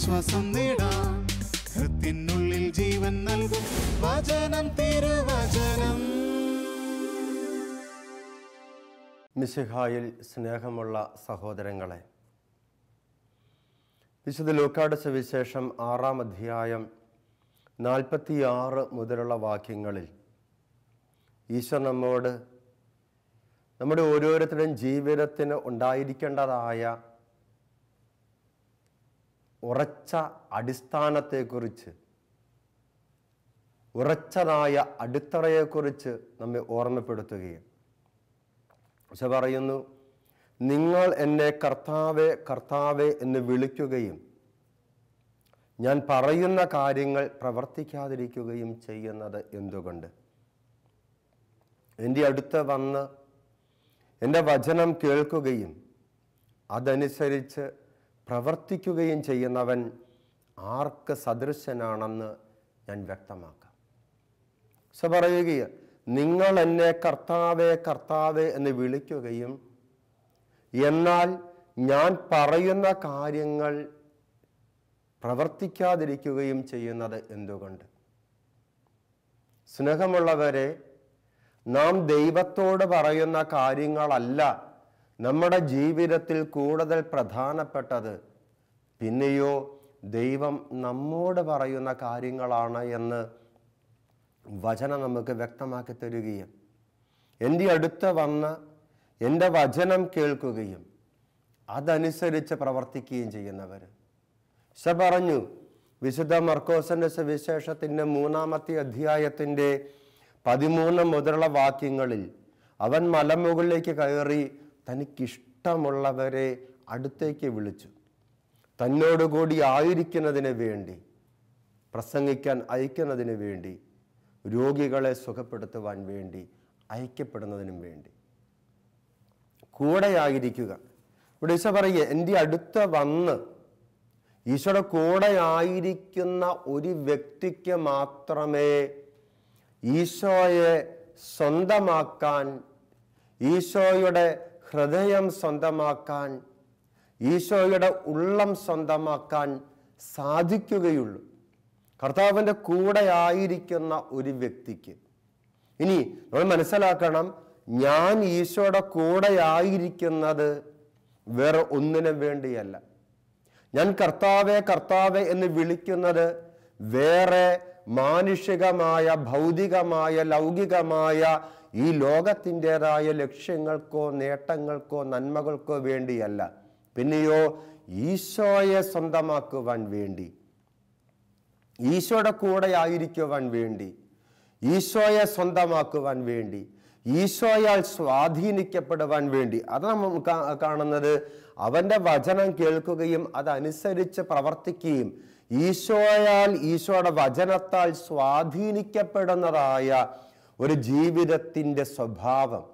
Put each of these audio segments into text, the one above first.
ആശ്വാസം നേടാം. ഹൃത്തിനുള്ളിൽ ജീവൻ നൽകും വചനം, തിരുവചനം. മിശിഹായിൽ സ്നേഹമുള്ള സഹോദരങ്ങളെ, വിശുദ്ധ ലൂക്കായുടെ സുവിശേഷം 6-ാം അധ്യായം 46 മുതലുള്ള വാക്യങ്ങളിൽ ഈശോ നമ്മോട് നമ്മുടെ ഓരോരുത്തരുടെയും ജീവിതത്തിന് ഉണ്ടായിരിക്കേണ്ടതായ ഉറച്ച അടിസ്ഥാനത്തെക്കുറിച്ച്, ഉറച്ചതായ അടിത്തറയെക്കുറിച്ച് നമ്മെ ഓർമ്മപ്പെടുത്തുകയും ഈശോ പറയുന്നു, നിങ്ങൾ എന്നെ കർത്താവേ കർത്താവേ എന്ന് വിളിക്കുകയും ഞാൻ പറയുന്ന കാര്യങ്ങൾ പ്രവർത്തിക്കാതിരിക്കുകയും ചെയ്യുന്നത് എന്തുകൊണ്ട്? എൻ്റെ അടുത്ത് വന്ന് എൻ്റെ വചനം കേൾക്കുകയും അതനുസരിച്ച് പ്രവർത്തിക്കുകയും ചെയ്യുന്നവൻ ആർക്ക് സദൃശനാണെന്ന് ഞാൻ വ്യക്തമാക്കാം. ഈശോ പറയുകയാണ്, നിങ്ങൾ എന്നെ കർത്താവേ കർത്താവേ എന്ന് വിളിക്കുകയും എന്നാൽ ഞാൻ പറയുന്ന കാര്യങ്ങൾ പ്രവർത്തിക്കാതിരിക്കുകയും ചെയ്യുന്നത് എന്തുകൊണ്ട്? സ്നേഹമുള്ളവരെ, നാം ദൈവത്തോട് പറയുന്ന കാര്യങ്ങളല്ല നമ്മുടെ ജീവിതത്തിൽ കൂടുതൽ പ്രധാനപ്പെട്ടത്, പിന്നെയോ ദൈവം നമ്മോട് പറയുന്ന കാര്യങ്ങളാണ് എന്ന് വചനം നമുക്ക് വ്യക്തമാക്കി തരികയും എൻ്റെ അടുത്ത് വന്ന് എൻ്റെ വചനം കേൾക്കുകയും അതനുസരിച്ച് പ്രവർത്തിക്കുകയും ചെയ്യുന്നവർ. ഈശോ പറഞ്ഞു, വിശുദ്ധ മർക്കോസിന്റെ സുവിശേഷത്തിൻ്റെ 3-ാമത്തെ അധ്യായത്തിൻ്റെ 13 മുതലുള്ള വാക്യങ്ങളിൽ അവൻ മലമുകളിലേക്ക് കയറി തനിക്കിഷ്ടമുള്ളവരെ അടുത്തേക്ക് വിളിച്ചു, തന്നോടുകൂടി ആയിരിക്കുന്നതിന് വേണ്ടി, പ്രസംഗിക്കാൻ അയക്കുന്നതിന് വേണ്ടി, രോഗികളെ സുഖപ്പെടുത്തുവാൻ വേണ്ടി, അയക്കപ്പെടുന്നതിനും വേണ്ടി കൂടെയായിരിക്കുക. ഇവിടെ ഈശോ പറയുക, എൻ്റെ അടുത്ത് വന്ന് ഈശോയുടെ കൂടെ ആയിരിക്കുന്ന ഒരു വ്യക്തിക്ക് മാത്രമേ ഈശോയെ സ്വന്തമാക്കാൻ, ഈശോയുടെ ഹൃദയം സ്വന്തമാക്കാൻ, ഈശോയുടെ ഉള്ളം സ്വന്തമാക്കാൻ സാധിക്കുകയുള്ളൂ. കർത്താവിൻ്റെ കൂടെ ആയിരിക്കുന്ന ഒരു വ്യക്തിക്ക്. ഇനി നമ്മൾ മനസ്സിലാക്കണം, ഞാൻ ഈശോയുടെ കൂടെ ആയിരിക്കുന്നത് വേറെ ഒന്നിനും വേണ്ടിയല്ല. ഞാൻ കർത്താവേ കർത്താവേ എന്ന് വിളിക്കുന്നത് വേറെ മാനുഷികമായ, ഭൗതികമായ, ലൗകികമായ ഈ ലോകത്തിൻ്റെതായ ലക്ഷ്യങ്ങൾക്കോ നേട്ടങ്ങൾക്കോ നന്മകൾക്കോ വേണ്ടിയല്ല, പിന്നെയോ ഈശോയെ സ്വന്തമാക്കുവാൻ വേണ്ടി, ഈശോയുടെ കൂടെ ആയിരിക്കുവാൻ വേണ്ടി, ഈശോയെ സ്വന്തമാക്കുവാൻ വേണ്ടി, ഈശോയാൽ സ്വാധീനിക്കപ്പെടുവാൻ വേണ്ടി. അത് നമ്മൾ കാണുന്നത് അവൻ്റെ വചനം കേൾക്കുകയും അതനുസരിച്ച് പ്രവർത്തിക്കുകയും ഈശോയാൽ, ഈശോയുടെ വചനത്താൽ സ്വാധീനിക്കപ്പെടുന്നതായ ഒരു ജീവിതത്തിൻ്റെ സ്വഭാവം,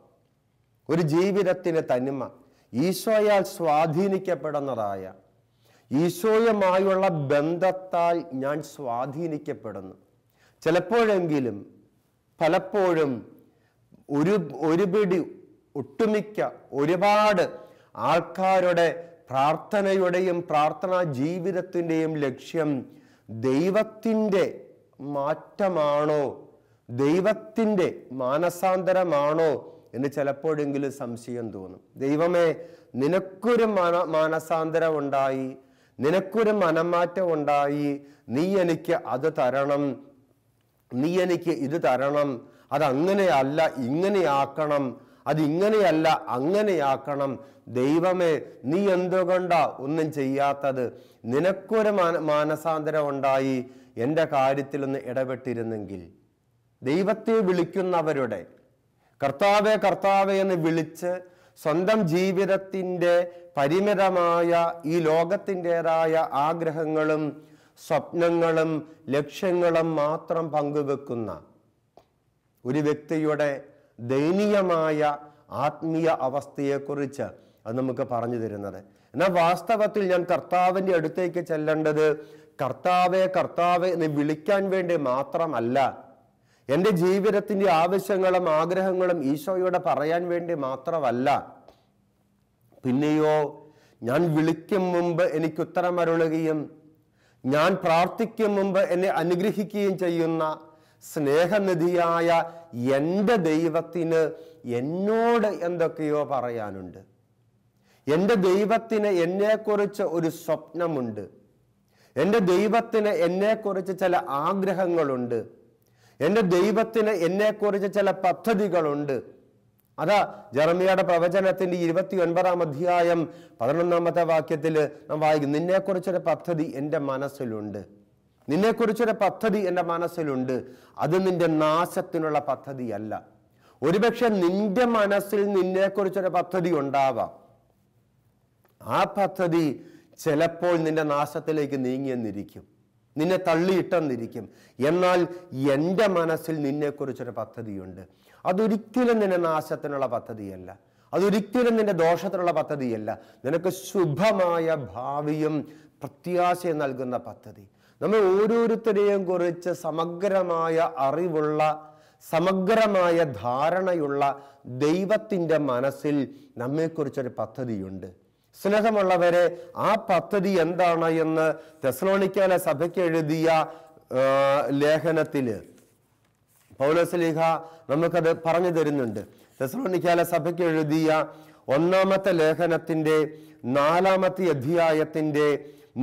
ഒരു ജീവിതത്തിൻ്റെ തനിമ, ഈശോയാൽ സ്വാധീനിക്കപ്പെടുന്നതായ, ഈശോയുമായുള്ള ബന്ധത്താൽ ഞാൻ സ്വാധീനിക്കപ്പെടുന്നു. ചിലപ്പോഴെങ്കിലും, പലപ്പോഴും ഒരു പിടി, ഒട്ടുമിക്ക ഒരുപാട് ആൾക്കാരുടെ പ്രാർത്ഥനയുടെയും പ്രാർത്ഥനാ ജീവിതത്തിൻ്റെയും ലക്ഷ്യം ദൈവത്തിൻ്റെ മാറ്റമാണോ, ദൈവത്തിൻ്റെ മാനസാന്തരമാണോ എന്ന് ചിലപ്പോഴെങ്കിലും സംശയം തോന്നും. ദൈവമേ, നിനക്കൊരു മാനസാന്തരം ഉണ്ടായി, നിനക്കൊരു മനംമാറ്റം ഉണ്ടായി, നീ എനിക്ക് അത് തരണം, നീ എനിക്ക് ഇത് തരണം, അതങ്ങനെയല്ല ഇങ്ങനെയാക്കണം, അതിങ്ങനെയല്ല അങ്ങനെയാക്കണം. ദൈവമേ, നീ എന്തുകൊണ്ടാ ഒന്നും ചെയ്യാത്തത്? നിനക്കൊരു മാനസാന്തരം ഉണ്ടായി എൻ്റെ കാര്യത്തിലൊന്ന് ഇടപെട്ടിരുന്നെങ്കിൽ. ദൈവത്തെ വിളിക്കുന്നവരുടെ, കർത്താവേ കർത്താവേ എന്ന് വിളിച്ച് സ്വന്തം ജീവിതത്തിൻ്റെ പരിമിതമായ ഈ ലോകത്തിൻ്റെതായ ആഗ്രഹങ്ങളും സ്വപ്നങ്ങളും ലക്ഷ്യങ്ങളും മാത്രം പങ്കുവെക്കുന്ന ഒരു വ്യക്തിയുടെ ദയനീയമായ ആത്മീയ അവസ്ഥയെക്കുറിച്ച് അത് നമുക്ക് പറഞ്ഞു തരുന്നത്. എന്നാൽ വാസ്തവത്തിൽ ഞാൻ കർത്താവിൻ്റെ അടുത്തേക്ക് ചെല്ലേണ്ടത് കർത്താവേ കർത്താവേ എന്ന് വിളിക്കാൻ വേണ്ടി മാത്രമല്ല, എൻ്റെ ജീവിതത്തിൻ്റെ ആവശ്യങ്ങളും ആഗ്രഹങ്ങളും ഈശോയോട് പറയാൻ വേണ്ടി മാത്രമല്ല, പിന്നെയോ ഞാൻ വിളിക്കും മുമ്പ് എനിക്ക് ഉത്തരമരുളുകയും ഞാൻ പ്രാർത്ഥിക്കും മുമ്പ് എന്നെ അനുഗ്രഹിക്കുകയും ചെയ്യുന്ന സ്നേഹനിധിയായ എൻ്റെ ദൈവത്തിന് എന്നോട് എന്തൊക്കെയോ പറയാനുണ്ട്. എൻ്റെ ദൈവത്തിന് എന്നെക്കുറിച്ച് ഒരു സ്വപ്നമുണ്ട്. എൻ്റെ ദൈവത്തിന് എന്നെക്കുറിച്ച് ചില ആഗ്രഹങ്ങളുണ്ട്. എൻ്റെ ദൈവത്തിന് എന്നെക്കുറിച്ച് ചില പദ്ധതികളുണ്ട്. അതാ ജെറമ്യായുടെ പ്രവചനത്തിന്റെ 29 അധ്യായം 11 വാക്യത്തിൽ നാം വായിക്കും, നിന്നെക്കുറിച്ചൊരു പദ്ധതി എൻ്റെ മനസ്സിലുണ്ട്. നിന്നെക്കുറിച്ചൊരു പദ്ധതി എൻ്റെ മനസ്സിലുണ്ട്. അത് നിന്റെ നാശത്തിനുള്ള പദ്ധതിയല്ല. ഒരുപക്ഷെ നിന്റെ മനസ്സിൽ നിന്നെക്കുറിച്ചൊരു പദ്ധതി ഉണ്ടാവാം. ആ പദ്ധതി ചിലപ്പോൾ നിന്റെ നാശത്തിലേക്ക് നീങ്ങിയെന്നിരിക്കും, നിന്നെ തള്ളിയിട്ടെന്നിരിക്കും. എന്നാൽ എൻ്റെ മനസ്സിൽ നിന്നെക്കുറിച്ചൊരു പദ്ധതിയുണ്ട്. അതൊരിക്കലും നിന്റെ നാശത്തിനുള്ള പദ്ധതിയല്ല, അതൊരിക്കലും നിന്റെ ദോഷത്തിനുള്ള പദ്ധതിയല്ല. നിനക്ക് ശുഭമായ ഭാവിയും പ്രത്യാശയും നൽകുന്ന പദ്ധതി. നമ്മൾ ഓരോരുത്തരെയും കുറിച്ച് സമഗ്രമായ അറിവുള്ള, സമഗ്രമായ ധാരണയുള്ള ദൈവത്തിൻ്റെ മനസ്സിൽ നമ്മെക്കുറിച്ചൊരു പദ്ധതിയുണ്ട്. സ്നേഹമുള്ളവരെ, ആ പദ്ധതി എന്താണ് എന്ന് തെസ്സലോനിക്കയിലെ സഭയ്ക്ക് എഴുതിയ ലേഖനത്തില് പൗലോസ്ലീഹ നമുക്കത് പറഞ്ഞു തരുന്നുണ്ട്. തെസ്സലോനിക്കയിലെ സഭയ്ക്ക് എഴുതിയ 1-ാമത്തെ ലേഖനത്തിന്റെ 4-ാമത്തെ അധ്യായത്തിന്റെ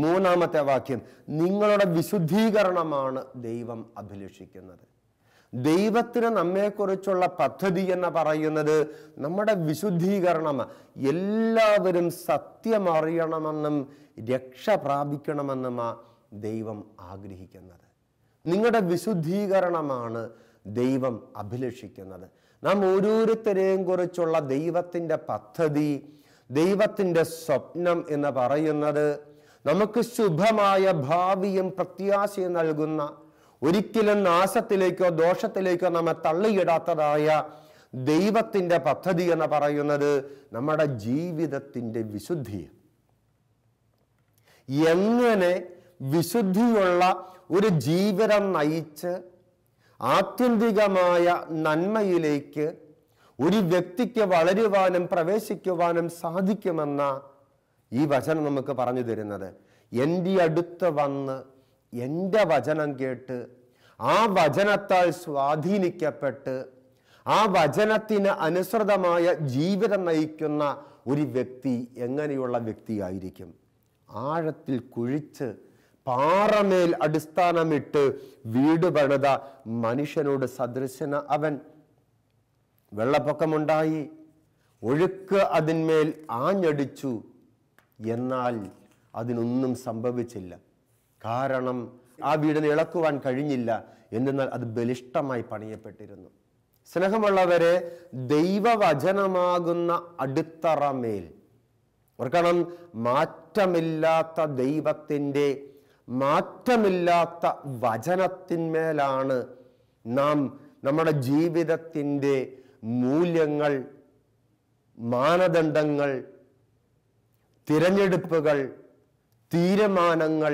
3-ാമത്തെ വാക്യം, നിങ്ങളുടെ വിശുദ്ധീകരണമാണ് ദൈവം അഭിലഷിക്കുന്നത്. ദൈവത്തിന് നമ്മെക്കുറിച്ചുള്ള പദ്ധതി എന്ന് പറയുന്നത് നമ്മുടെ വിശുദ്ധീകരണം. എല്ലാവരും സത്യം അറിയണമെന്നും രക്ഷ പ്രാപിക്കണമെന്നുമാ ദൈവം ആഗ്രഹിക്കുന്നത്. നിങ്ങളുടെ വിശുദ്ധീകരണമാണ് ദൈവം അഭിലഷിക്കുന്നത്. നാം ഓരോരുത്തരെയും കുറിച്ചുള്ള ദൈവത്തിൻ്റെ പദ്ധതി, ദൈവത്തിൻ്റെ സ്വപ്നം എന്ന് പറയുന്നത് നമുക്ക് ശുഭമായ ഭാവിയും പ്രത്യാശയും നൽകുന്ന, ഒരിക്കലും നാശത്തിലേക്കോ ദോഷത്തിലേക്കോ നമ്മെ തള്ളിയിടാത്തതായ ദൈവത്തിൻ്റെ പദ്ധതി എന്ന് പറയുന്നത് നമ്മുടെ ജീവിതത്തിൻ്റെ വിശുദ്ധി. എങ്ങനെ വിശുദ്ധിയുള്ള ഒരു ജീവിതം നയിച്ച് ആത്യന്തികമായ നന്മയിലേക്ക് ഒരു വ്യക്തിക്ക് വളരുവാനും പ്രവേശിക്കുവാനും സാധിക്കുമെന്ന ഈ വചനം നമുക്ക് പറഞ്ഞു തരുന്നത്. എൻ്റെ അടുത്ത് വന്ന് എൻ്റെ വചനം കേട്ട് ആ വചനത്താൽ സ്വാധീനിക്കപ്പെട്ട് ആ വചനത്തിന് അനുസൃതമായ ജീവിതം നയിക്കുന്ന ഒരു വ്യക്തി എങ്ങനെയുള്ള വ്യക്തിയായിരിക്കും? ആഴത്തിൽ കുഴിച്ച് പാറമേൽ അടിസ്ഥാനമിട്ട് വീട് പണിത മനുഷ്യനോട് സദൃശന അവൻ. വെള്ളപ്പൊക്കമുണ്ടായി, ഒഴുക്ക് അതിന്മേൽ ആഞ്ഞടിച്ചു, എന്നാൽ അതിനൊന്നും സംഭവിച്ചില്ല. കാരണം ആ വീടിനെ ഇളക്കുവാൻ കഴിഞ്ഞില്ല. എന്നാൽ അത് ബലിഷ്ഠമായി പണിയപ്പെട്ടിരുന്നു. സ്നേഹമുള്ളവരെ, ദൈവവചനമാകുന്ന അടിത്തറമേൽ ഓർക്കണം, മാറ്റമില്ലാത്ത ദൈവത്തിൻ്റെ മാറ്റമില്ലാത്ത വചനത്തിന്മേലാണ് നാം നമ്മുടെ ജീവിതത്തിൻ്റെ മൂല്യങ്ങൾ, മാനദണ്ഡങ്ങൾ, തിരഞ്ഞെടുപ്പുകൾ, തീരുമാനങ്ങൾ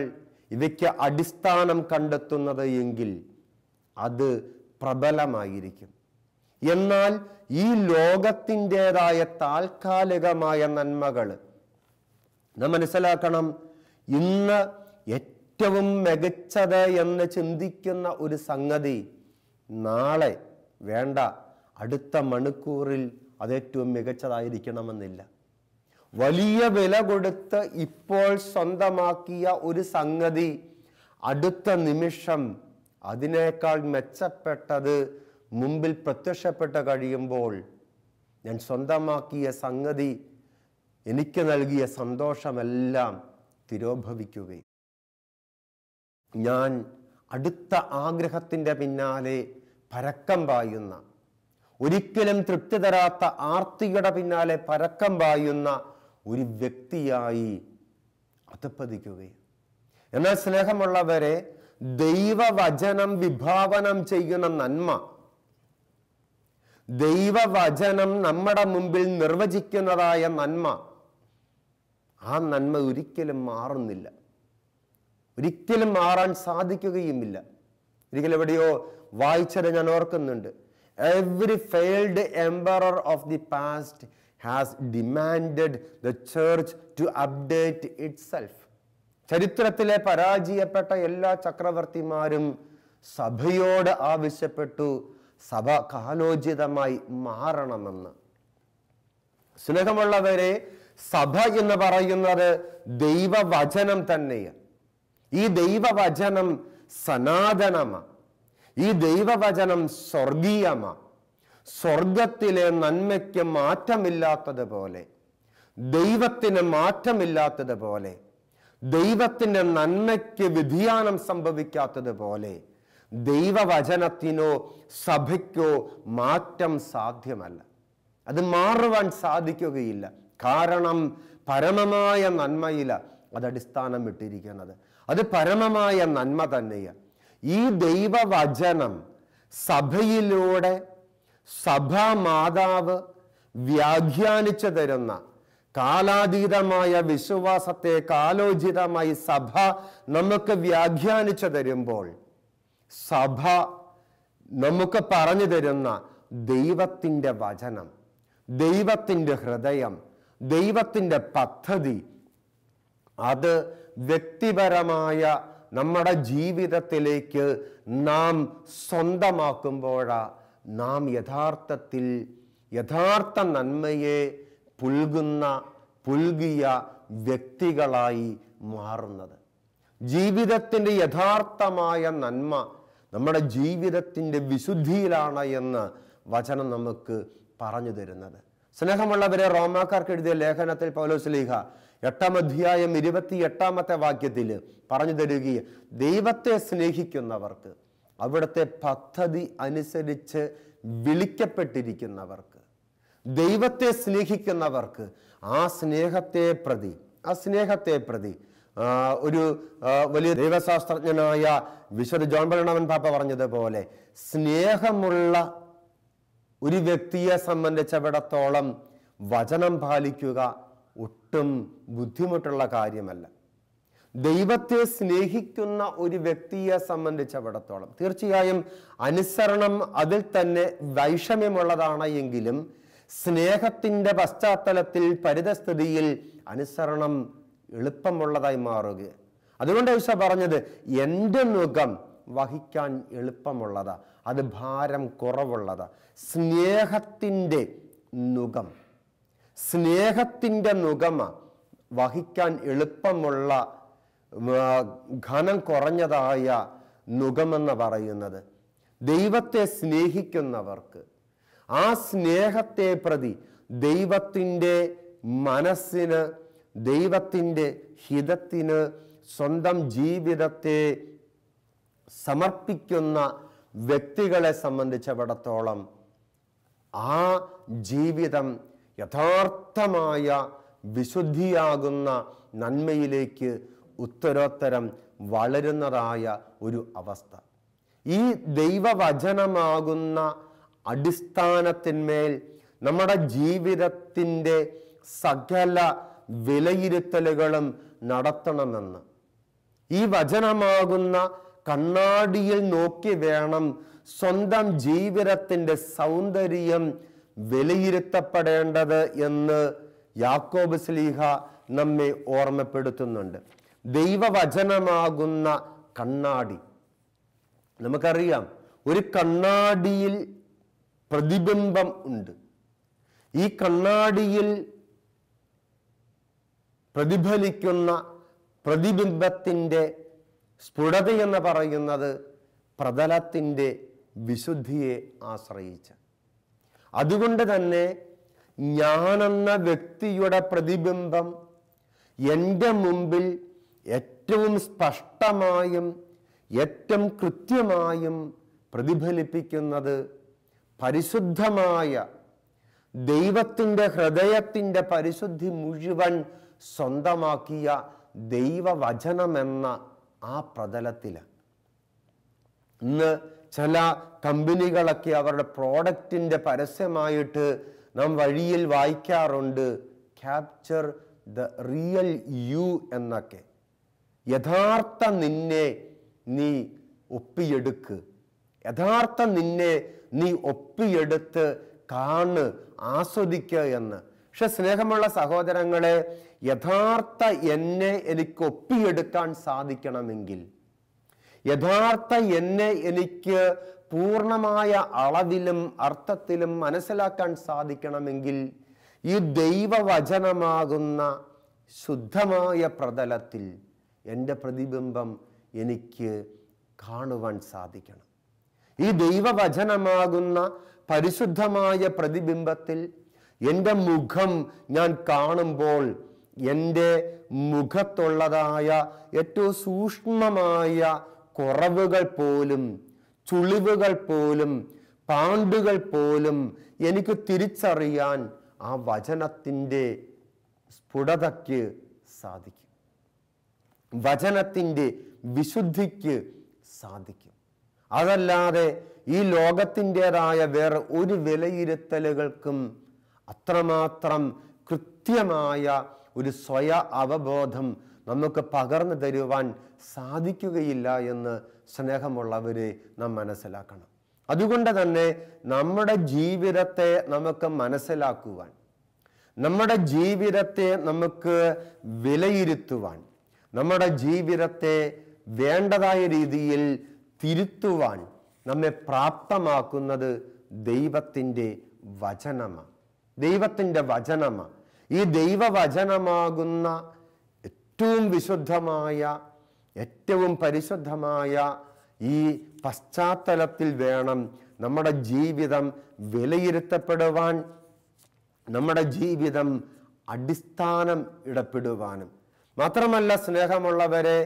ഇവയ്ക്ക് അടിസ്ഥാനം കണ്ടെത്തുന്നത് എങ്കിൽ അത് പ്രബലമായിരിക്കും. എന്നാൽ ഈ ലോകത്തിൻ്റെതായ താൽക്കാലികമായ നന്മകൾ നാം മനസ്സിലാക്കണം. ഇന്ന് ഏറ്റവും മികച്ചത് എന്ന് ചിന്തിക്കുന്ന ഒരു സംഗതി നാളെ വേണ്ട, അടുത്ത മണിക്കൂറിൽ അത് ഏറ്റവും മികച്ചതായിരിക്കണമെന്നില്ല. വലിയ വില കൊടുത്ത് ഇപ്പോൾ സ്വന്തമാക്കിയ ഒരു സംഗതി അടുത്ത നിമിഷം അതിനേക്കാൾ മെച്ചപ്പെട്ടത് മുമ്പിൽ പ്രത്യക്ഷപ്പെട്ട് കഴിയുമ്പോൾ ഞാൻ സ്വന്തമാക്കിയ സംഗതി എനിക്ക് നൽകിയ സന്തോഷമെല്ലാം തിരോഭവിക്കുകയും ഞാൻ അടുത്ത ആഗ്രഹത്തിൻ്റെ പിന്നാലെ പരക്കം പായുന്ന, ഒരിക്കലും തൃപ്തി തരാത്ത ആർത്തിയുടെ പിന്നാലെ പരക്കം പായുന്ന ഒരു വ്യക്തിയായി അധപ്പതിക്കുകയും. എന്നാൽ സ്നേഹമുള്ളവരെ, ദൈവവചനം വിഭാവനം ചെയ്യുന്ന നന്മ, ദൈവവചനം നമ്മുടെ മുമ്പിൽ നിർവചിക്കുന്നതായ നന്മ, ആ നന്മ ഒരിക്കലും മാറുന്നില്ല, ഒരിക്കലും മാറാൻ സാധിക്കുകയുമില്ല. ഒരിക്കലും എവിടെയോ വായിച്ചത് ഞാൻ ഓർക്കുന്നുണ്ട്. Every failed emperor of the past has demanded the church to update itself. ചരിത്രത്തിലെ പരാജയപ്പെട്ട എല്ലാ ചക്രവർത്തിമാരും സഭയോട് ആവശ്യപ്പെട്ടു സഭ കാലോചിതമായി മാറണമെന്ന്. സ്നേഹമുള്ളവരെ, സഭ എന്ന് പറയുന്നത് ദൈവവചനം തന്നെയാണ്. ഈ ദൈവവചനം സനാതനമാണ്. ഈ ദൈവവചനം സ്വർഗീയമാണ്. സ്വർഗത്തിലെ നന്മയ്ക്ക് മാറ്റമില്ലാത്തതുപോലെ, ദൈവത്തിന് മാറ്റമില്ലാത്തതുപോലെ, ദൈവത്തിന്റെ നന്മയ്ക്ക് വ്യതിയാനം സംഭവിക്കാത്തതുപോലെ ദൈവവചനത്തിനോ സഭയ്ക്കോ മാറ്റം സാധ്യമല്ല. അത് മാറുവാൻ സാധിക്കുകയില്ല. കാരണം പരമമായ നന്മയില അത് അടിസ്ഥാനം ഇട്ടിരിക്കുന്നത്. അത് പരമമായ നന്മ തന്നെയാണ്. ഈ ദൈവവചനം സഭയിലൂടെ സഭാ മാതാവ് വ്യാഖ്യാനിച്ചു തരുന്ന കാലാതീതമായ വിശ്വാസത്തെ കാലോചിതമായി സഭ നമുക്ക് വ്യാഖ്യാനിച്ചു തരുമ്പോൾ സഭ നമുക്ക് പറഞ്ഞു തരുന്ന ദൈവത്തിൻ്റെ വചനം, ദൈവത്തിൻ്റെ ഹൃദയം, ദൈവത്തിൻ്റെ പദ്ധതി, അത് വ്യക്തിപരമായ നമ്മുടെ ജീവിതത്തിലേക്ക് നാം സ്വന്തമാക്കുമ്പോഴാണ് നാം യഥാർത്ഥത്തിൽ യഥാർത്ഥ നന്മയെ പുൽകിയ വ്യക്തികളായി മാറുന്നത്. ജീവിതത്തിൻ്റെ യഥാർത്ഥമായ നന്മ നമ്മുടെ ജീവിതത്തിൻ്റെ വിശുദ്ധിയിലാണ് എന്ന് വചനം നമുക്ക് പറഞ്ഞു തരുന്നത്. സ്നേഹമുള്ളവരെ, റോമാക്കാർക്ക് എഴുതിയ ലേഖനത്തിൽ പൗലോസ്ലീഹ 8-ാം അധ്യായം 28-ാമത്തെ വാക്യത്തിൽ പറഞ്ഞു തരികയും ദൈവത്തെ സ്നേഹിക്കുന്നവർക്ക്, അവിടുത്തെ പദ്ധതി അനുസരിച്ച് വിളിക്കപ്പെട്ടിരിക്കുന്നവർക്ക്, ദൈവത്തെ സ്നേഹിക്കുന്നവർക്ക് ആ സ്നേഹത്തെ പ്രതി ഒരു വലിയ ദൈവശാസ്ത്രജ്ഞനായ വിശുദ്ധ ജോൺ ബർണവൻ പാപ്പ പറഞ്ഞതുപോലെ സ്നേഹമുള്ള ഒരു വ്യക്തിയെ സംബന്ധിച്ചിടത്തോളം വചനം പാലിക്കുക ഒട്ടും ബുദ്ധിമുട്ടുള്ള കാര്യമല്ല. ദൈവത്തെ സ്നേഹിക്കുന്ന ഒരു വ്യക്തിയെ സംബന്ധിച്ചിടത്തോളം തീർച്ചയായും അനുസരണം അതിൽ തന്നെ വൈഷമ്യമുള്ളതാണ് എങ്കിലും സ്നേഹത്തിൻ്റെ പശ്ചാത്തലത്തിൽ പരിതസ്ഥിതിയിൽ അനുസരണം എളുപ്പമുള്ളതായി മാറുക. അതുകൊണ്ട് ഈശോ പറഞ്ഞത് എൻ്റെ നുകം വഹിക്കാൻ എളുപ്പമുള്ളതാ, അത് ഭാരം കുറവുള്ളതാ. സ്നേഹത്തിൻ്റെ നുകമ വഹിക്കാൻ എളുപ്പമുള്ള ഘനം കുറഞ്ഞതായ നുകമെന്ന് പറയുന്നത് ദൈവത്തെ സ്നേഹിക്കുന്നവർക്ക് ആ സ്നേഹത്തെ പ്രതി ദൈവത്തിൻ്റെ മനസ്സിന്, ദൈവത്തിൻ്റെ ഹിതത്തിന് സ്വന്തം ജീവിതത്തെ സമർപ്പിക്കുന്ന വ്യക്തികളെ സംബന്ധിച്ചിടത്തോളം ആ ജീവിതം യഥാർത്ഥമായ വിശുദ്ധിയാകുന്ന നന്മയിലേക്ക് ഉത്തരോത്തരം വളരുന്നതായ ഒരു അവസ്ഥ. ഈ ദൈവവചനമാകുന്ന അടിസ്ഥാനത്തിന്മേൽ നമ്മുടെ ജീവിതത്തിൻ്റെ സകല വിലയിരുത്തലുകളും നടത്തണമെന്ന്, ഈ വചനമാകുന്ന കണ്ണാടിയിൽ നോക്കി വേണം സ്വന്തം ജീവിതത്തിൻ്റെ സൗന്ദര്യം വിലയിരുത്തപ്പെടേണ്ടത് എന്ന് യാക്കോബ് ശ്ലീഹ നമ്മെ ഓർമ്മപ്പെടുത്തുന്നുണ്ട്. ദൈവവചനമാകുന്ന കണ്ണാടി, നമുക്കറിയാം ഒരു കണ്ണാടിയിൽ പ്രതിബിംബം ഉണ്ട്. ഈ കണ്ണാടിയിൽ പ്രതിഫലിക്കുന്ന പ്രതിബിംബത്തിൻ്റെ സ്ഫുടതയെന്ന് പറയുന്നത് പ്രതലത്തിൻ്റെ വിശുദ്ധിയെ ആശ്രയിച്ച്. അതുകൊണ്ട് തന്നെ ഞാനെന്ന വ്യക്തിയുടെ പ്രതിബിംബം എൻ്റെ മുമ്പിൽ ഏറ്റവും സ്പഷ്ടമായും ഏറ്റവും കൃത്യമായും പ്രതിഫലിപ്പിക്കുന്നത് പരിശുദ്ധമായ ദൈവത്തിൻ്റെ ഹൃദയത്തിൻ്റെ പരിശുദ്ധി മുഴുവൻ സ്വന്തമാക്കിയ ദൈവവചനമെന്ന ആ പ്രതലത്തിലാണ്. ഇന്ന് ചില കമ്പനികളൊക്കെ അവരുടെ പ്രോഡക്റ്റിൻ്റെ പരസ്യമായിട്ട് നാം വഴിയിൽ വായിക്കാറുണ്ട്, ക്യാപ്ചർ ദ റിയൽ യു എന്നൊക്കെ. യഥാർത്ഥ നിന്നെ നീ ഒപ്പിയെടുക്ക്, യഥാർത്ഥ നിന്നെ നീ ഒപ്പിയെടുത്ത് കാണ്, ആസ്വദിക്കുക എന്ന്. പക്ഷെ സ്നേഹമുള്ള സഹോദരങ്ങളെ, യഥാർത്ഥ എന്നെ എനിക്ക് ഒപ്പിയെടുക്കാൻ സാധിക്കണമെങ്കിൽ, യഥാർത്ഥ എന്നെ എനിക്ക് പൂർണ്ണമായ അളവിലും അർത്ഥത്തിലും മനസ്സിലാക്കാൻ സാധിക്കണമെങ്കിൽ ഈ ദൈവവചനമാകുന്ന ശുദ്ധമായ പ്രതലത്തിൽ എൻ്റെ പ്രതിബിംബം എനിക്ക് കാണുവാൻ സാധിക്കണം. ഈ ദൈവവചനമാകുന്ന പരിശുദ്ധമായ പ്രതിബിംബത്തിൽ എൻ്റെ മുഖം ഞാൻ കാണുമ്പോൾ എൻ്റെ മുഖത്തുള്ളതായ ഏറ്റവും സൂക്ഷ്മമായ കുറവുകൾ പോലും, ചുളിവുകൾ പോലും, പാണ്ടുകൾ പോലും എനിക്ക് തിരിച്ചറിയാൻ ആ വചനത്തിൻ്റെ സ്ഫുടതയ്ക്ക് സാധിക്കും, വചനത്തിൻ്റെ വിശുദ്ധിക്ക് സാധിക്കും. അതല്ലാതെ ഈ ലോകത്തിൻ്റെതായ വേറെ ഒരു വിലയിരുത്തലുകൾക്കും അത്രമാത്രം കൃത്യമായ ഒരു സ്വയ അവബോധം നമുക്ക് പകർന്നു തരുവാൻ സാധിക്കുകയില്ല എന്ന് സ്നേഹമുള്ളവരെ നാം മനസ്സിലാക്കണം. അതുകൊണ്ട് തന്നെ നമ്മുടെ ജീവിതത്തെ നമുക്ക് മനസ്സിലാക്കുവാൻ, നമ്മുടെ ജീവിതത്തെ നമുക്ക് വിലയിരുത്തുവാൻ, നമ്മുടെ ജീവിതത്തെ വേണ്ടതായ രീതിയിൽ തിരുത്തുവാൻ നമ്മെ പ്രാപ്തമാക്കുന്നത് ദൈവത്തിൻ്റെ വചനമാണ്. ദൈവത്തിൻ്റെ വചനമാണ്. ഈ ദൈവവചനമാകുന്ന ഏറ്റവും വിശുദ്ധമായ, ഏറ്റവും പരിശുദ്ധമായ ഈ പശ്ചാത്തലത്തിൽ വേണം നമ്മുടെ ജീവിതം വിലയിരുത്തപ്പെടുവാൻ, നമ്മുടെ ജീവിതം അടിസ്ഥാനം ഇടപെടുവാനും. മാത്രമല്ല സ്നേഹമുള്ളവരെ,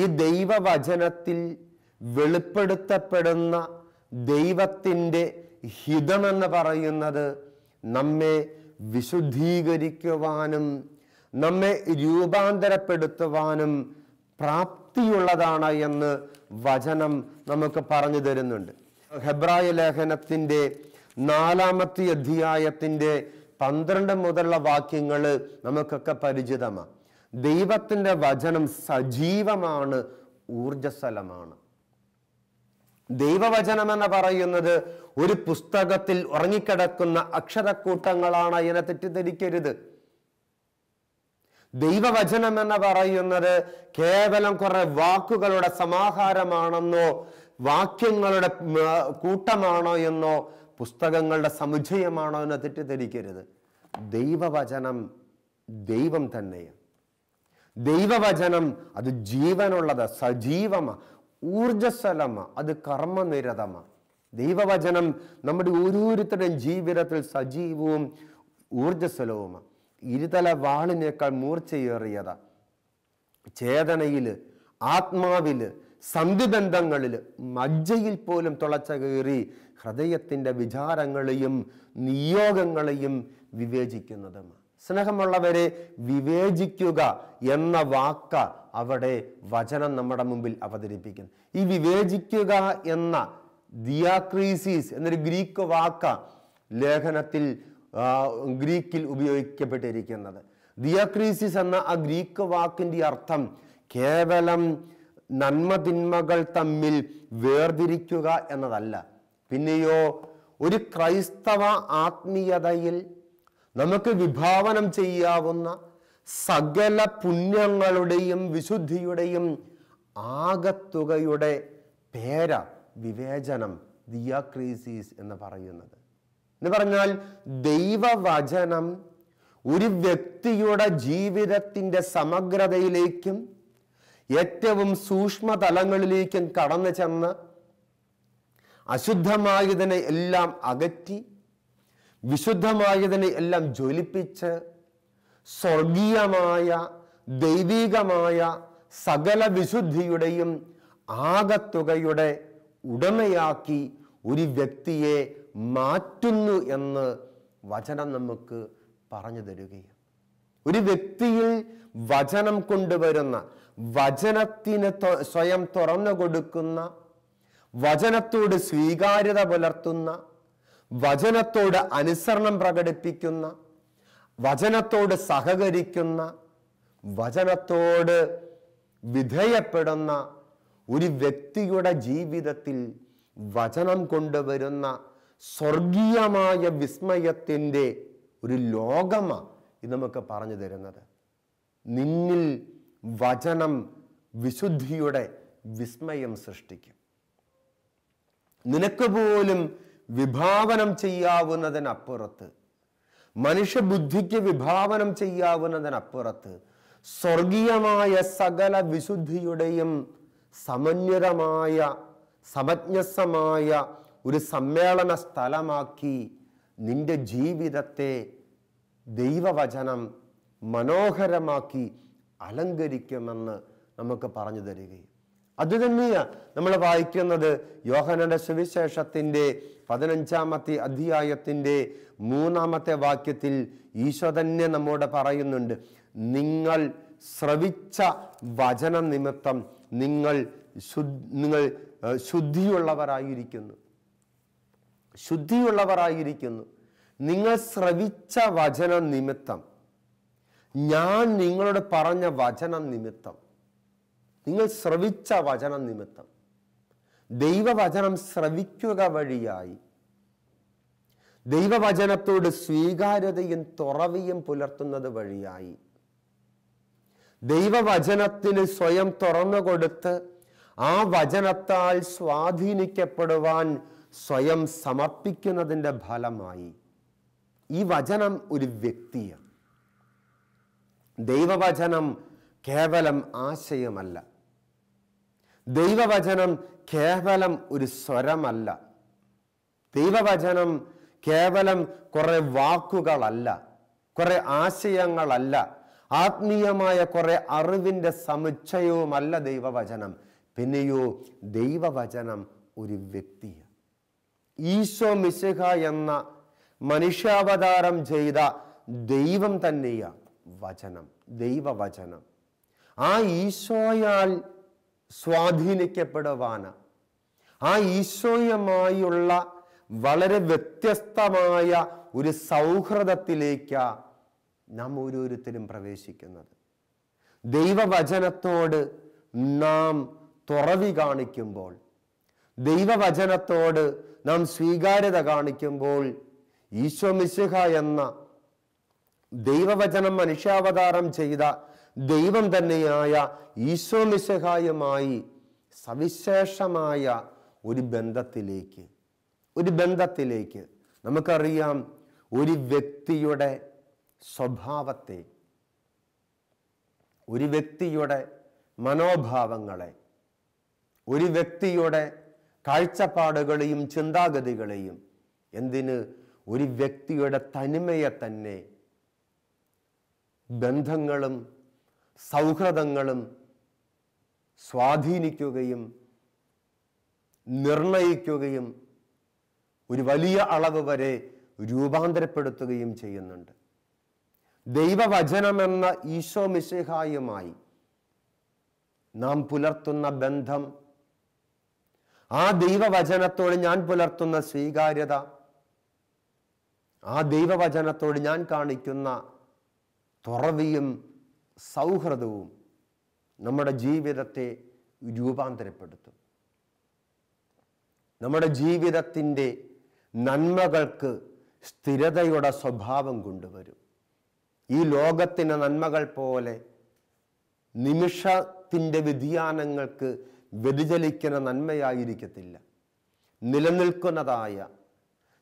ഈ ദൈവവചനത്തിൽ വെളിപ്പെടുത്തപ്പെടുന്ന ദൈവത്തിൻ്റെ ഹിതമെന്ന് പറയുന്നത് നമ്മെ വിശുദ്ധീകരിക്കുവാനും നമ്മെ രൂപാന്തരപ്പെടുത്തുവാനും പ്രാപ്തിയുള്ളതാണ് എന്ന് വചനം നമുക്ക് പറഞ്ഞു തരുന്നുണ്ട്. ഹെബ്രായ ലേഖനത്തിൻ്റെ 4-ാമത്തെ അധ്യായത്തിൻ്റെ 12 മുതലുള്ള വാക്യങ്ങൾ നമുക്കൊക്കെ പരിചിതമാണ്. ദൈവത്തിൻ്റെ വചനം സജീവമാണ്, ഊർജസ്വലമാണ്. ദൈവവചനം എന്ന് പറയുന്നത് ഒരു പുസ്തകത്തിൽ ഉറങ്ങിക്കിടക്കുന്ന അക്ഷരക്കൂട്ടങ്ങളാണ് എന്നെ തെറ്റിദ്ധരിക്കരുത്. ദൈവവചനം എന്ന് പറയുന്നത് കേവലം കുറെ വാക്കുകളുടെ സമാഹാരമാണെന്നോ വാക്യങ്ങളുടെ കൂട്ടമാണോ എന്നോ പുസ്തകങ്ങളുടെ സമുച്ചയമാണോ എന്ന് തെറ്റിദ്ധരിക്കരുത്. ദൈവവചനം ദൈവം തന്നെയാണ്. ദൈവവചനം അത് ജീവനുള്ളത്, സജീവമാണ്, ഊർജസ്വലമാണ്, അത് കർമ്മനിരതമാണ്. ദൈവവചനം നമ്മുടെ ഓരോരുത്തരുടെയും ജീവിതത്തിൽ സജീവവും ഊർജസ്വലവുമാണ്. ഇരുതല വാളിനേക്കാൾ മൂർച്ചയേറിയതാ. ചേതനയിൽ, ആത്മാവിൽ, സന്ധിബന്ധങ്ങളിൽ, മജ്ജയിൽ പോലും തുളച്ച കയറി ഹൃദയത്തിൻ്റെ വിചാരങ്ങളെയും നിയോഗങ്ങളെയും വിവേചിക്കുന്നതുമാണ്. സ്നേഹമുള്ളവരെ, വിവേചിക്കുക എന്ന വാക്ക അവിടെ വചനം നമ്മുടെ മുമ്പിൽ അവതരിപ്പിക്കുന്നു. ഈ വിവേചിക്കുക എന്ന ദിയാക്രീസിസ് എന്നൊരു ഗ്രീക്ക് വാക്ക ലേഖനത്തിൽ ഗ്രീക്കിൽ ഉപയോഗിക്കപ്പെട്ടിരിക്കുന്നത്. ദിയാക്രീസിസ് എന്ന ആ ഗ്രീക്ക് വാക്കിൻ്റെ അർത്ഥം കേവലം നന്മതിന്മകൾ തമ്മിൽ വേർതിരിക്കുക എന്നതല്ല. പിന്നെയോ ഒരു ക്രൈസ്തവ ആത്മീയതയിൽ നമുക്ക് വിഭാവനം ചെയ്യാവുന്ന സകല പുണ്യങ്ങളുടെയും വിശുദ്ധിയുടെയും ആകത്തുകയുടെ പേര വിവേചനം, ദിയാക്രീസിസ് എന്ന് പറയുന്നത്. എന്ന് പറഞ്ഞാൽ ദൈവവചനം ഒരു വ്യക്തിയുടെ ജീവിതത്തിൻ്റെ സമഗ്രതയിലേക്കും ഏറ്റവും സൂക്ഷ്മതലങ്ങളിലേക്കും കടന്നു ചെന്ന് അശുദ്ധമായതിനെ എല്ലാം അകറ്റി വിശുദ്ധമായതിനെ എല്ലാം ജ്വലിപ്പിച്ച് സ്വർഗീയമായ ദൈവികമായ സകല വിശുദ്ധിയുടെയും ആകത്തുകയുടെ ഉടമയാക്കി ഒരു വ്യക്തിയെ മാറ്റുന്നു എന്ന് വചനം നമുക്ക് പറഞ്ഞു തരികയാണ്. ഒരു വ്യക്തിയിൽ വചനം കൊണ്ടുവരുന്ന, വചനത്തിന് സ്വയം തുറന്നു കൊടുക്കുന്ന, വചനത്തോട് സ്വീകാര്യത പുലർത്തുന്ന, വചനത്തോട് അനുസരണം പ്രകടിപ്പിക്കുന്ന, വചനത്തോട് സഹകരിക്കുന്ന, വചനത്തോട് വിധേയപ്പെടുന്ന ഒരു വ്യക്തിയുടെ ജീവിതത്തിൽ വചനം കൊണ്ടുവരുന്ന സ്വർഗീയമായ വിസ്മയത്തിൻ്റെ ഒരു ലോകമാണ് ഇത് നമുക്ക് പറഞ്ഞു തരുന്നത്. നിന്നിൽ വചനം വിശുദ്ധിയുടെ വിസ്മയം സൃഷ്ടിക്കും. നിനക്ക് പോലും വിഭാവനം ചെയ്യാവുന്നതിനപ്പുറത്ത്, മനുഷ്യബുദ്ധിക്ക് വിഭാവനം ചെയ്യാവുന്നതിനപ്പുറത്ത് സ്വർഗീയമായ സകല വിശുദ്ധിയുടെയും സമന്വിതമായ സമഞ്ജസമായ ഒരു സമ്മേളന സ്ഥലമാക്കി നിന്റെ ജീവിതത്തെ ദൈവവചനം മനോഹരമാക്കി അലങ്കരിക്കുമെന്ന് നമുക്ക് പറഞ്ഞു തരികയും, അതുതന്നെയാണ് നമ്മൾ വായിക്കുന്നത് യോഹന്നാന്റെ സുവിശേഷത്തിൻ്റെ 15-ാമത്തെ അധ്യായത്തിൻ്റെ 3-ാമത്തെ വാക്യത്തിൽ ഈശോ തന്നെ നമ്മോട് പറയുന്നുണ്ട്, നിങ്ങൾ ശ്രവിച്ച വചനം നിമിത്തം നിങ്ങൾ ശുദ്ധിയുള്ളവരായിരിക്കുന്നു. നിങ്ങൾ ശ്രവിച്ച വചനം നിമിത്തം, ഞാൻ നിങ്ങളോട് പറഞ്ഞ വചനം നിമിത്തം, നിങ്ങൾ ശ്രവിച്ച വചനം നിമിത്തം, ദൈവവചനം ശ്രവിക്കുക വഴിയായി ദൈവവചനത്തോട് സ്വീകാര്യതയും തുറവിയും പുലർത്തുന്നത് വഴിയായി ദൈവവചനത്തിന് സ്വയം തുറന്നു കൊടുത്ത് ആ വചനത്താൽ സ്വാധീനിക്കപ്പെടുവാൻ സ്വയം സമർപ്പിക്കുന്നതിൻ്റെ ഫലമായി ഈ വചനം ഒരു വ്യക്തിയാണ്. ദൈവവചനം കേവലം ആശയമല്ല. ദൈവവചനം കേവലം ഒരു സ്വരമല്ല. ദൈവവചനം കേവലം കുറെ വാക്കുകളല്ല, കുറെ ആശയങ്ങളല്ല, ആത്മീയമായ കുറെ അറിവിൻ്റെ സമുച്ചയവുമല്ല ദൈവവചനം. പിന്നെയോ ദൈവവചനം ഒരു വ്യക്തിയാണ്. ഈശോ മിശിഹ എന്ന മനുഷ്യാവതാരം ചെയ്ത ദൈവം തന്നെയാണ് വചനം, ദൈവവചനം. ആ ഈശോയാൽ സ്വാധീനിക്കപ്പെടുവാൻ, ആ ഈശോയുമായുള്ള വളരെ വ്യത്യസ്തമായ ഒരു സൗഹൃദത്തിലേക്കാണ് നാം ഓരോരുത്തരും പ്രവേശിക്കുന്നത്. ദൈവവചനത്തോട് നാം തുറവി കാണിക്കുമ്പോൾ, ദൈവവചനത്തോട് നാം സ്വീകാര്യത കാണിക്കുമ്പോൾ, ഈശോ മിശിഹ എന്ന ദൈവവചനം മനുഷ്യാവതാരം ചെയ്ത ദൈവം തന്നെയായ ഈശോ മിശിഹായുമായി സവിശേഷമായ ഒരു ബന്ധത്തിലേക്ക് നമുക്കറിയാം, ഒരു വ്യക്തിയുടെ സ്വഭാവത്തെ, ഒരു വ്യക്തിയുടെ മനോഭാവങ്ങളെ, ഒരു വ്യക്തിയുടെ കാഴ്ചപ്പാടുകളെയും ചിന്താഗതികളെയും, എന്തിന് ഒരു വ്യക്തിയുടെ തനിമയെ തന്നെ ബന്ധങ്ങളും സൗഹൃദങ്ങളും സ്വാധീനിക്കുകയും നിർണയിക്കുകയും ഒരു വലിയ അളവ് വരെ രൂപാന്തരപ്പെടുത്തുകയും ചെയ്യുന്നുണ്ട്. ദൈവവചനമെന്ന ഈശോ മിശിഹായുമായി നാം പുലർത്തുന്ന ബന്ധം, ആ ദൈവവചനത്തോട് ഞാൻ പുലർത്തുന്ന സ്വീകാര്യത, ആ ദൈവവചനത്തോട് ഞാൻ കാണിക്കുന്ന തുറവിയും സൗഹൃദവും നമ്മുടെ ജീവിതത്തെ രൂപാന്തരപ്പെടുത്തും. നമ്മുടെ ജീവിതത്തിൻ്റെ നന്മകൾക്ക് സ്ഥിരതയുടെ സ്വഭാവം കൊണ്ടുവരും. ഈ ലോകത്തിൻ്റെ നന്മകൾ പോലെ നിമിഷത്തിൻ്റെ വ്യതിയാനങ്ങൾക്ക് വ്യതിചലിക്കുന്ന നന്മയായിരിക്കത്തില്ല. നിലനിൽക്കുന്നതായ,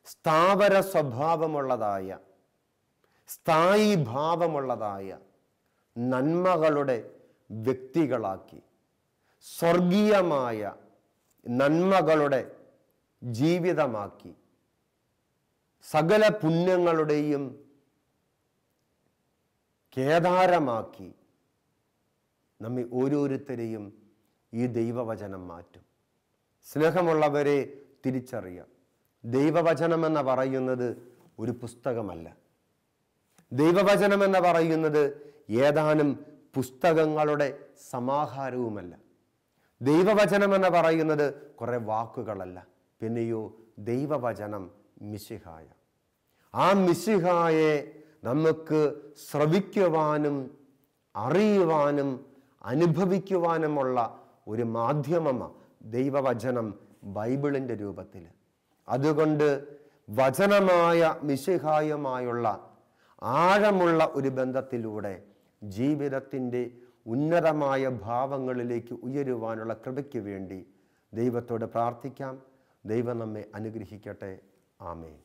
സ്ഥാവര സ്വഭാവമുള്ളതായ, സ്ഥായി ഭാവമുള്ളതായ നന്മകളുടെ വ്യക്തികളാക്കി, സ്വർഗീയമായ നന്മകളുടെ ജീവിതമാക്കി, സകല പുണ്യങ്ങളുടെയും കേദാരമാക്കി നമ്മെ ഓരോരുത്തരെയും ഈ ദൈവവചനം മാറ്റും. സ്നേഹമുള്ളവരെ തിരിച്ചറിയാം, ദൈവവചനം എന്ന് പറയുന്നത് ഒരു പുസ്തകമല്ല. ദൈവവചനം എന്ന് പറയുന്നത് ഏതാനും പുസ്തകങ്ങളുടെ സമാഹാരവുമല്ല. ദൈവവചനം എന്ന് പറയുന്നത് കുറെ വാക്കുകളല്ല. പിന്നെയോ ദൈവവചനം മിശിഹായ, ആ മിശിഹായെ നമുക്ക് ശ്രവിക്കുവാനും അറിയുവാനും അനുഭവിക്കുവാനുമുള്ള ഒരു മാധ്യമമാണ് ദൈവവചനം ബൈബിളിൻ്റെ രൂപത്തിൽ. അതുകൊണ്ട് വചനമായ മിശിഹായുമായുള്ള ആഴമുള്ള ഒരു ബന്ധത്തിലൂടെ ജീവിതത്തിൻ്റെ ഉന്നതമായ ഭാവങ്ങളിലേക്ക് ഉയരുവാനുള്ള കൃപയ്ക്ക് വേണ്ടി ദൈവത്തോട് പ്രാർത്ഥിക്കാം. ദൈവം നമ്മെ അനുഗ്രഹിക്കട്ടെ. ആമേൻ.